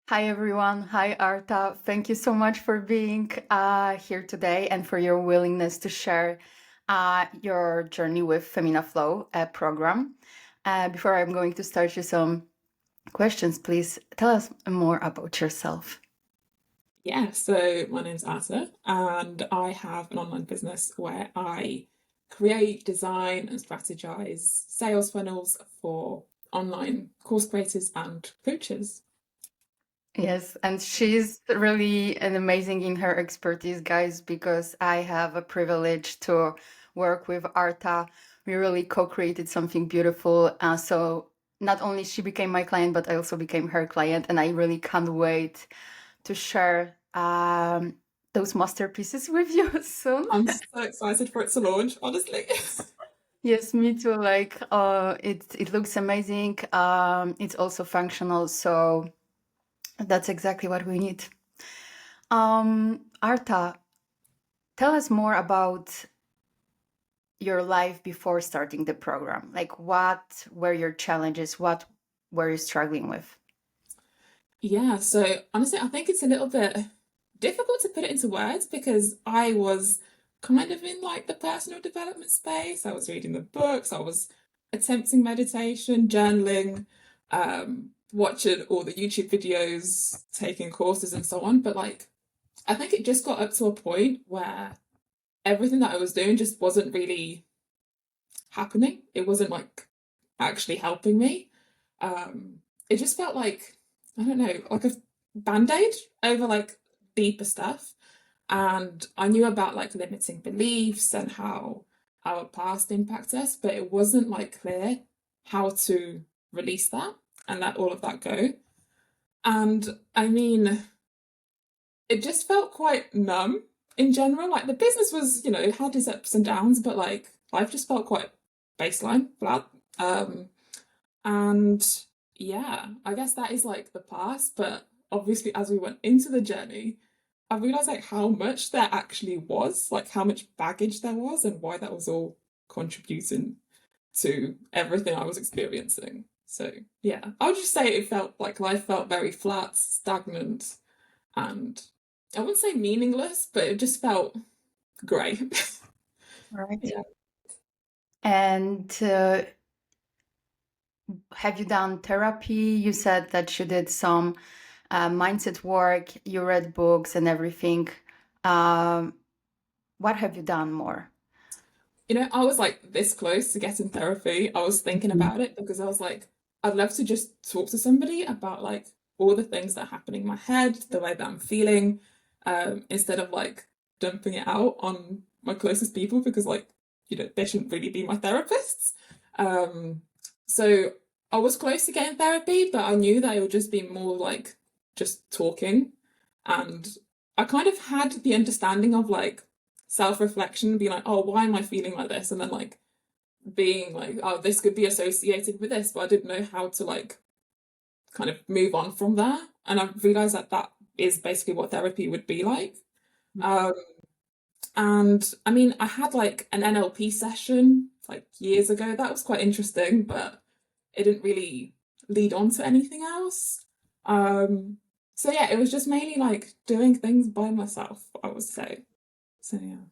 Hi, everyone. Hi, Arta. Thank you so much for being here today and for your willingness to share your journey with Femina Flow program. Before I'm going to start you some questions, please tell us more about yourself. Yeah, so my name's Arta, and I have an online business where I create, design, and strategize sales funnels for online course creators and coaches. Yes, and she's really an amazing in her expertise, guys, because I have a privilege to work with Arta. We really co-created something beautiful. So not only she became my client, but I also became her client, and I really can't wait to share those masterpieces with you soon. I'm so excited for it to launch, honestly. Yes, me too. Like, it looks amazing. It's also functional, so that's exactly what we need. Arta, tell us more about your life before starting the program. Like, what were your challenges? What were you struggling with? Yeah, so honestly, I think it's a little bit difficult to put it into words because I was kind of in like the personal development space. I was reading the books, I was attempting meditation, journaling, watching all the YouTube videos, taking courses and so on. But like, I think it just got up to a point where everything that I was doing just wasn't really happening. It wasn't like actually helping me. It just felt like, I don't know, like a band-aid over like deeper stuff. And I knew about like limiting beliefs and how our past impacts us, but it wasn't like clear how to release that and let all of that go. And I mean, it just felt quite numb in general. Like the business was, it had its ups and downs, but like life just felt quite baseline, flat. Um, and yeah, I guess that is like the past, but obviously as we went into the journey, I realized like how much there actually was, like how much baggage there was and why that was all contributing to everything I was experiencing. So yeah, I would just say it felt like life felt very flat, stagnant, and I wouldn't say meaningless, but it just felt grey. Right. Yeah. And have you done therapy? You said that you did some mindset work, you read books and everything. Um, what have you done more? I was like this close to getting therapy. I was thinking Mhm. about it because I was like, I'd love to just talk to somebody about like all the things that are happening in my head, the way that I'm feeling, instead of like dumping it out on my closest people because like, they shouldn't really be my therapists. Um, so I was close to getting therapy, but I knew that it would just be more like just talking. And I kind of had the understanding of like self-reflection, being like, oh, why am I feeling like this? And then like being like, oh, this could be associated with this, but I didn't know how to like kind of move on from there. And I realized that that is basically what therapy would be like. Um, and I mean, I had like an NLP session like years ago. That was quite interesting, but it didn't really lead on to anything else. Um, so yeah, it was just mainly like doing things by myself, I would say. So yeah.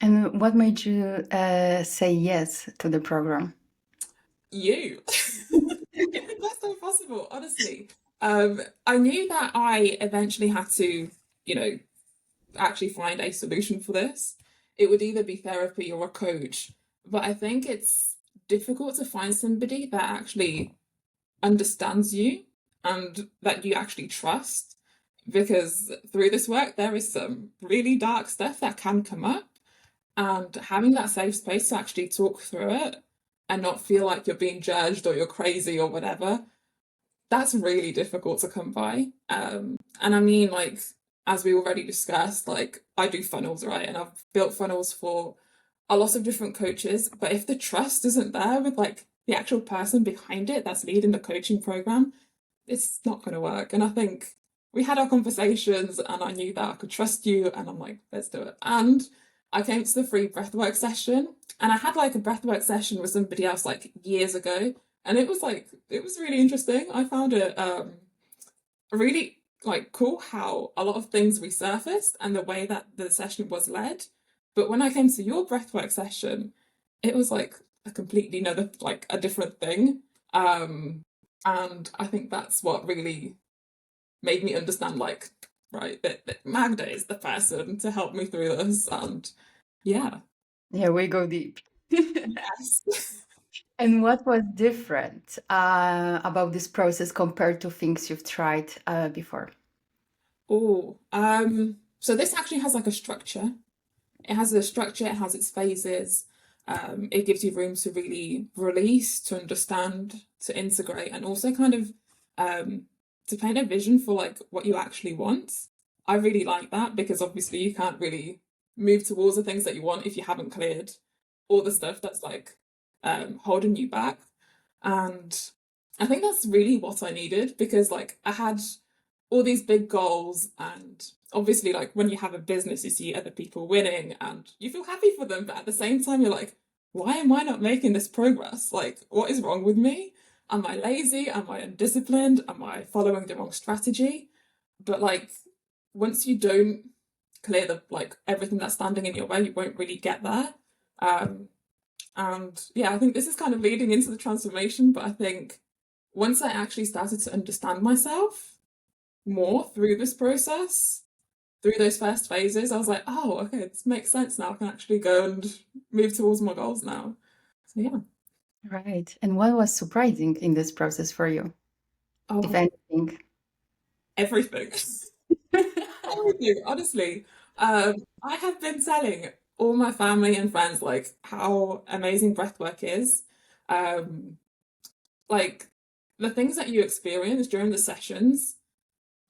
And what made you say yes to the program? You in the best way possible, honestly. I knew that I eventually had to, you know, actually find a solution for this. It would either be therapy or a coach, but I think it's difficult to find somebody that actually understands you and that you actually trust because through this work there is some really dark stuff that can come up, and having that safe space to actually talk through it and not feel like you're being judged or you're crazy or whatever, that's really difficult to come by. And I mean, like, as we already discussed, like, I do funnels, right? And I've built funnels for a lot of different coaches. But if the trust isn't there with, like, the actual person behind it that's leading the coaching program, it's not going to work. And I think we had our conversations and I knew that I could trust you. And I'm like, let's do it. And I came to the free breathwork session and I had like a breathwork session with somebody else like years ago. And it was really interesting. I found it really like cool how a lot of things resurfaced and the way that the session was led. But when I came to your breathwork session, it was like a completely another, like a different thing. Um, and I think that's what really made me understand, like, right, that Magda is the person to help me through this. And yeah, Yeah, we go deep. yes. And what was different about this process compared to things you've tried before? Oh, so this actually has like a structure. It has a structure, it has its phases. It gives you room to really release, to understand, to integrate, and also kind of um, to paint a vision for like what you actually want. I really like that because obviously you can't really move towards the things that you want if you haven't cleared all the stuff that's like holding you back. And I think that's really what I needed because like I had all these big goals, and obviously like when you have a business you see other people winning and you feel happy for them, but at the same time you're like, why am I not making this progress? Like, what is wrong with me? Am I lazy? Am I undisciplined? Am I following the wrong strategy? But like once you don't clear the like everything that's standing in your way, you won't really get there. um and yeah, I think this is kind of leading into the transformation, but I think once I actually started to understand myself more through this process, through those first phases, I was like, oh, okay, this makes sense now. I can actually go and move towards my goals now. So yeah. Right. And what was surprising in this process for you, if Oh, anything? everything. Everything, honestly. I have been telling all my family and friends like how amazing breathwork is. Um, like the things that you experience during the sessions,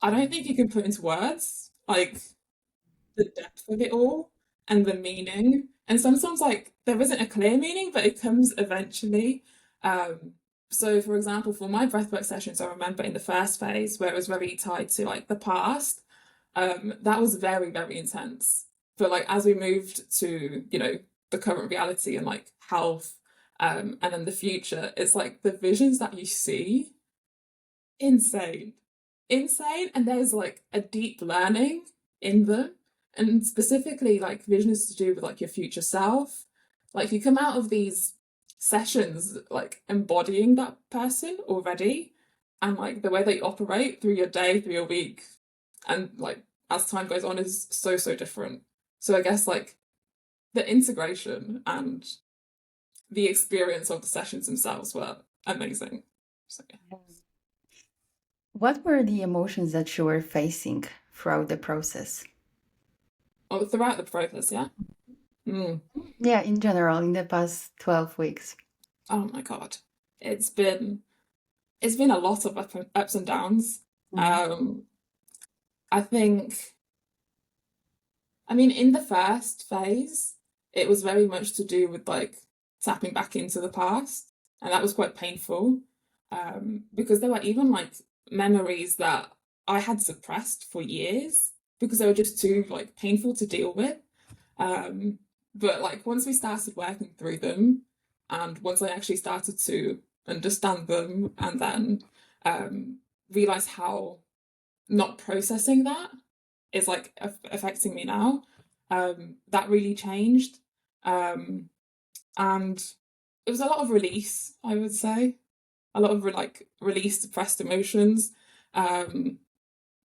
I don't think you can put into words. Like the depth of it all and the meaning. And sometimes like there isn't a clear meaning, but it comes eventually. Um, so for example, for my breathwork sessions, I remember in the first phase where it was very tied to like the past, that was very, very intense. But like as we moved to, the current reality and like health, and then the future, it's like the visions that you see, insane. Insane. And there's like a deep learning in them. And specifically, like vision is to do with like your future self. Like you come out of these sessions like embodying that person already. And like the way that you operate through your day, through your week, and like as time goes on is so, so different. So I guess like the integration and the experience of the sessions themselves were amazing. So yeah. What were the emotions that you were facing throughout the process? Oh, throughout the process, yeah. Mm. Yeah, in general, in the past 12 weeks. Oh my God. It's been it's been a lot of ups and downs. Mhm. Um, I think, I mean, in the first phase, it was very much to do with like tapping back into the past, and that was quite painful. Because there were even like memories that I had suppressed for years because they were just too like painful to deal with. Um, but like once we started working through them, and once I actually started to understand them, and then um, realize how not processing that is like affecting me now, that really changed. Um, and it was a lot of release, I would say, a lot of like release suppressed emotions. Um,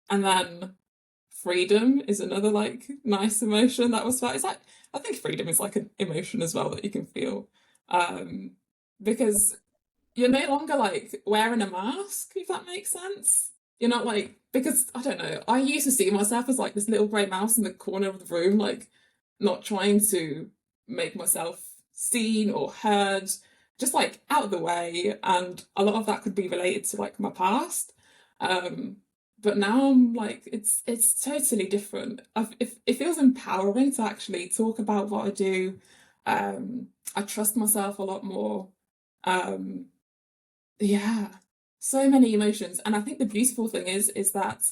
and then freedom is another like nice emotion that was felt. It's like I think freedom is like an emotion as well that you can feel. Um, because you're no longer like wearing a mask, if that makes sense. You're not like, because I don't know, I used to see myself as like this little grey mouse in the corner of the room, like not trying to make myself seen or heard, just like out of the way. And a lot of that could be related to like my past. Um, but now I'm like, it's totally different. It feels empowering to actually talk about what I do. I trust myself a lot more. Um, yeah, so many emotions. And I think the beautiful thing is that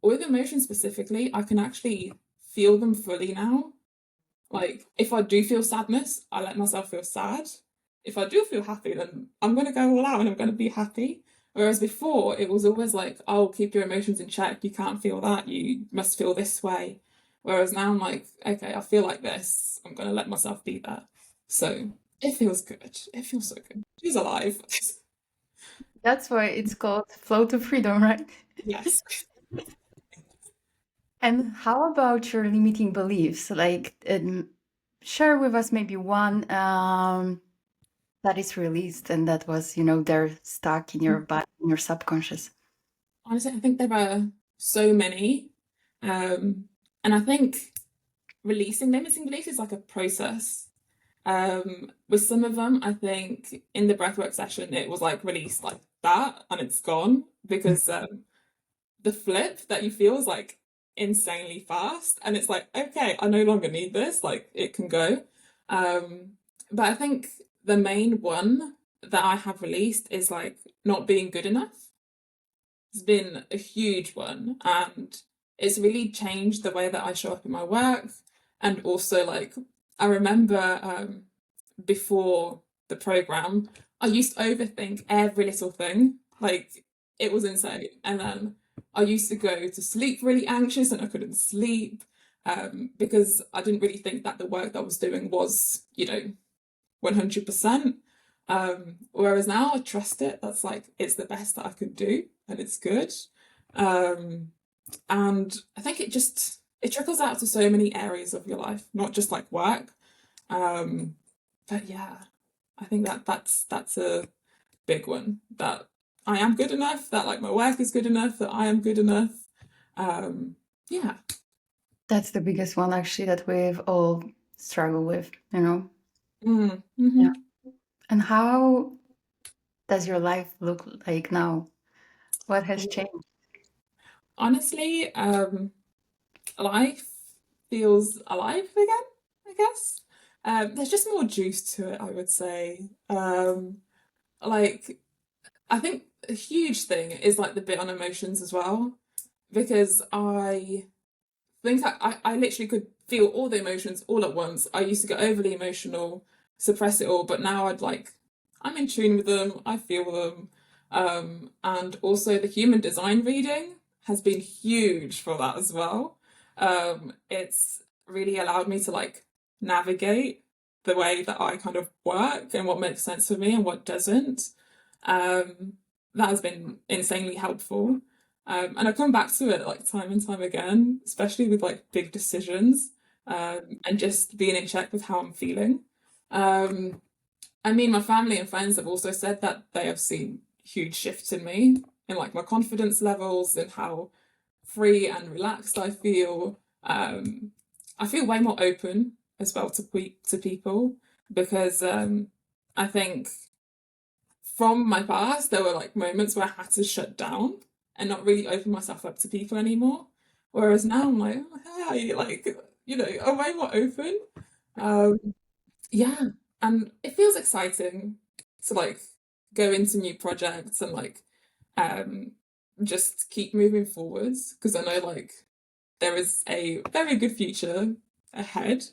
with emotions specifically, I can actually feel them fully now. Like if I do feel sadness, I let myself feel sad. If I do feel happy, then I'm gonna go all out and I'm gonna be happy. Whereas before, it was always like, oh, keep your emotions in check. You can't feel that. You must feel this way. Whereas now I'm like, okay, I feel like this. I'm going to let myself be that. So it feels good. It feels so good. She's alive. That's why it's called Flow to Freedom, right? Yes. And how about your limiting beliefs? Like, share with us maybe one that is released and that was, they're stuck in your body, in your subconscious. Honestly, I think there are so many. Um, and I think releasing limiting beliefs is like a process. With some of them, I think in the breathwork session, it was like released like that and it's gone because the flip that you feel is like insanely fast. And it's like, okay, I no longer need this, like it can go. Um, but I think the main one that I have released is like not being good enough. It's been a huge one and it's really changed the way that I show up in my work. And also, like, I remember before the program, I used to overthink every little thing. Like, it was insane. And then I used to go to sleep really anxious and I couldn't sleep because I didn't really think that the work that I was doing was, 100%. Whereas now I trust it. That's like, it's the best that I could do and it's good. Um, and I think it trickles out to so many areas of your life, not just like work. Um, but yeah, I think that's a big one that I am good enough, that like my work is good enough, that I am good enough. Um, yeah. That's the biggest one, actually, that we've all struggled with. Mm, Yeah. mhm. And how does your life look like now? What has changed? Honestly, life feels alive again, I guess. There's just more juice to it, I would say. Like I think a huge thing is like the bit on emotions as well, because I think I literally could feel all the emotions all at once. I used to get overly emotional, suppress it all, but now I'm in tune with them, I feel them. And also the human design reading has been huge for that as well. It's really allowed me to like navigate the way that I kind of work and what makes sense for me and what doesn't. Um, that has been insanely helpful. And I come back to it like time and time again, especially with like big decisions, and just being in check with how I'm feeling. Um, I mean, my family and friends have also said that they have seen huge shifts in me, in like my confidence levels and how free and relaxed I feel. I feel way more open as well to people because I think from my past, there were like moments where I had to shut down and not really open myself up to people anymore. Whereas now I'm like, oh, hey, like, I'm way more open. Um, yeah, and it feels exciting to like go into new projects and like um just keep moving forwards because I know like there is a very good future ahead.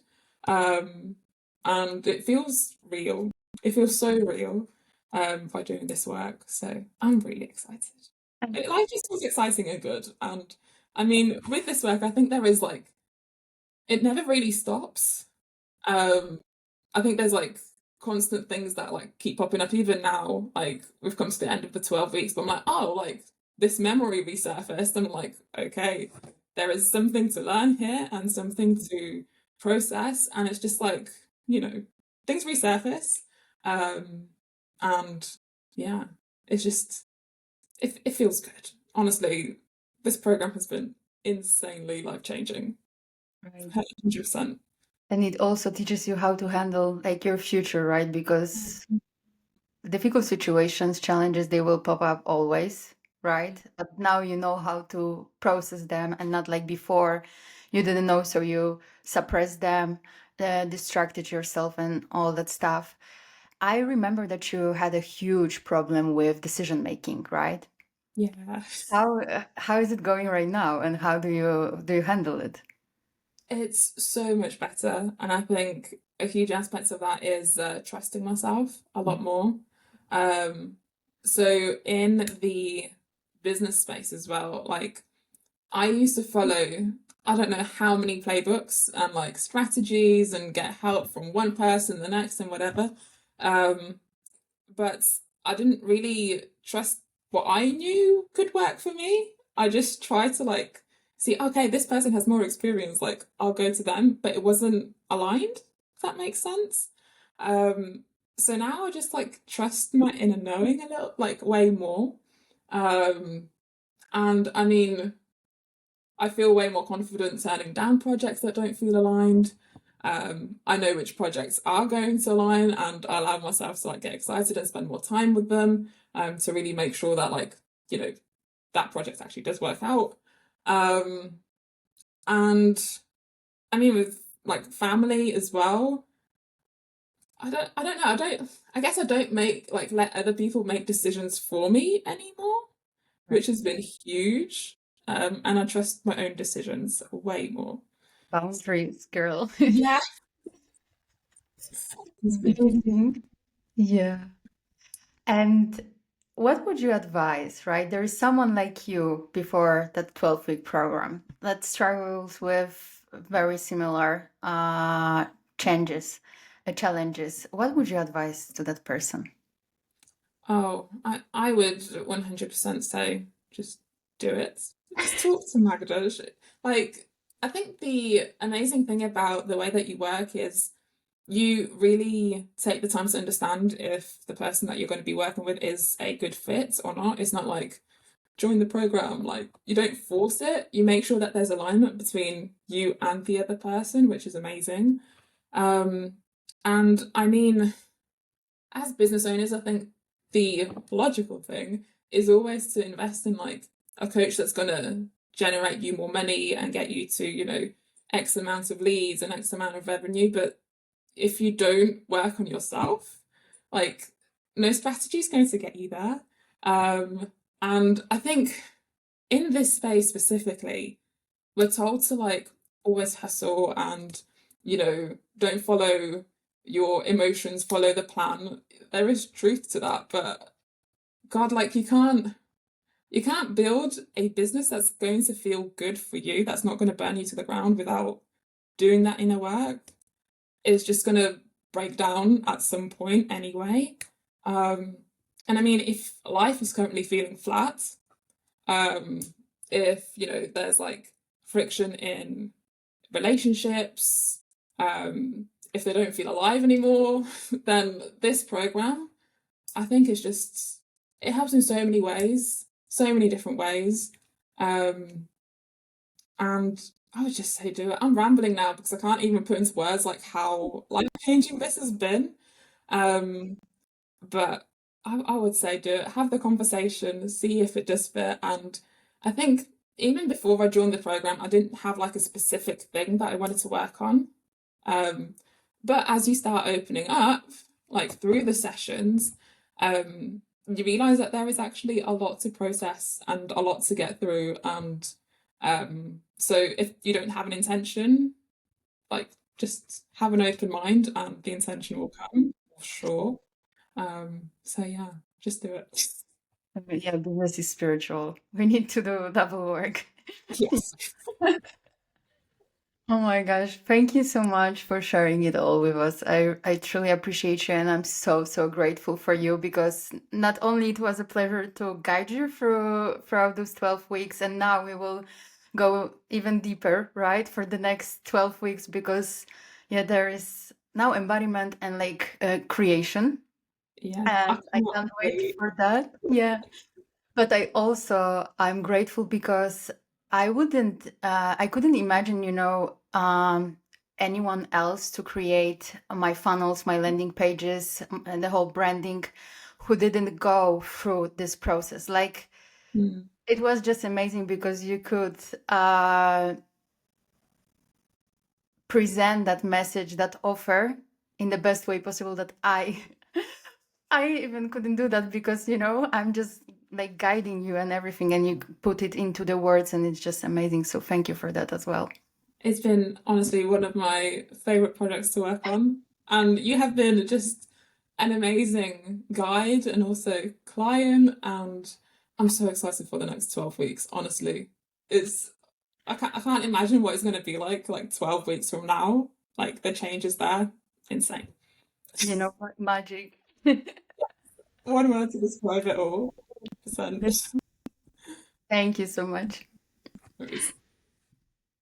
Um, and it feels real. It feels so real by doing this work. So I'm really excited. And Life just feels exciting and good. And I mean, with this work, I think there is like, it never really stops. Um, I think there's like constant things that like keep popping up even now. Like we've come to the end of the 12 weeks, but I'm like, oh, like this memory resurfaced. I'm like, okay, there is something to learn here and something to process. And it's just like, you know, things resurface. Um, and yeah, it's just it feels good. Honestly, this program has been insanely life changing. right. 100%. And it also teaches you how to handle like your future, right? Because difficult situations, challenges, they will pop up always, right? But now you know how to process them and not like before you didn't know, so you suppressed them, distracted yourself and all that stuff. I remember that you had a huge problem with decision making, right? Yeah. How is it going right now and how do you handle it? It's so much better. And I think a huge aspect of that is trusting myself a lot more. Um, So in the business space as well, like I used to follow, I don't know how many playbooks and like strategies and get help from one person, the next, and whatever. Um, but I didn't really trust what I knew could work for me. I just tried to like see, okay, this person has more experience, like I'll go to them, but it wasn't aligned, if that makes sense. Um, so now I just like trust my inner knowing a little, like way more. Um, and I mean, I feel way more confident turning down projects that don't feel aligned. I know which projects are going to align, and I allow myself to like get excited and spend more time with them, to really make sure that like you know that project actually does work out. Um, and I mean with like family as well. I don't know. I guess I don't make like let other people make decisions for me anymore, Right. which has been huge. And I trust my own decisions way more. Boundaries, girl. Yeah. It's been Amazing. Yeah. And what would you advise, right? There is someone like you before that 12-week program that struggles with very similar changes, challenges. What would you advise to that person? Oh, I would 100% say just do it. Just talk to Magda. Like, I think the amazing thing about the way that you work is you really take the time to understand if the person that you're going to be working with is a good fit or not. It's not like join the program. Like, you don't force it. You make sure that there's alignment between you and the other person, which is amazing. Um, and I mean, as business owners, I think the logical thing is always to invest in like a coach that's going to generate you more money and get you to, X amount of leads and X amount of revenue. But if you don't work on yourself, like no strategy is going to get you there. Um, and I think in this space specifically, we're told to like always hustle and don't follow your emotions, follow the plan. There is truth to that, but god, like you can't build a business that's going to feel good for you, that's not going to burn you to the ground without doing that inner work. It's just going to break down at some point anyway. um and I mean, if life is currently feeling flat, um if there's like friction in relationships, if they don't feel alive anymore, then this program, I think, is just, it helps in so many ways, so many different ways. Um, and I would just say do it. I'm rambling now because I can't even put into words like how life changing this has been. Um, but I would say do it, have the conversation, see if it does fit. And I think even before I joined the program, I didn't have like a specific thing that I wanted to work on. Um, but as you start opening up, like through the sessions, you realize that there is actually a lot to process and a lot to get through. And so if you don't have an intention, like just have an open mind and the intention will come for sure. So yeah, just do it. Yeah, business is spiritual. We need to do double work. Yes. Oh my gosh, thank you so much for sharing it all with us. I truly appreciate you and I'm so, so grateful for you because not only it was a pleasure to guide you throughout those 12 weeks, and now we will go even deeper, right, for the next 12 weeks because yeah, there is now embodiment and like creation. Yeah, I And I cannot can't wait wait. for that. Yeah. But I'm grateful because I couldn't imagine, anyone else to create my funnels, my landing pages, and the whole branding who didn't go through this process. Like, Mm, it was just amazing because you could present that message, that offer in the best way possible that I even couldn't do that because, I'm just like guiding you and everything, and you put it into the words, and it's just amazing. So thank you for that as well. It's been honestly one of my favorite projects to work on, and you have been just an amazing guide and also client, and I'm so excited for the next 12 weeks. Honestly, it's I can't imagine what it's going to be like 12 weeks from now. Like the changes there, insane. You know what? Magic. One word to describe it all. 100%. Thank you so much. Worries.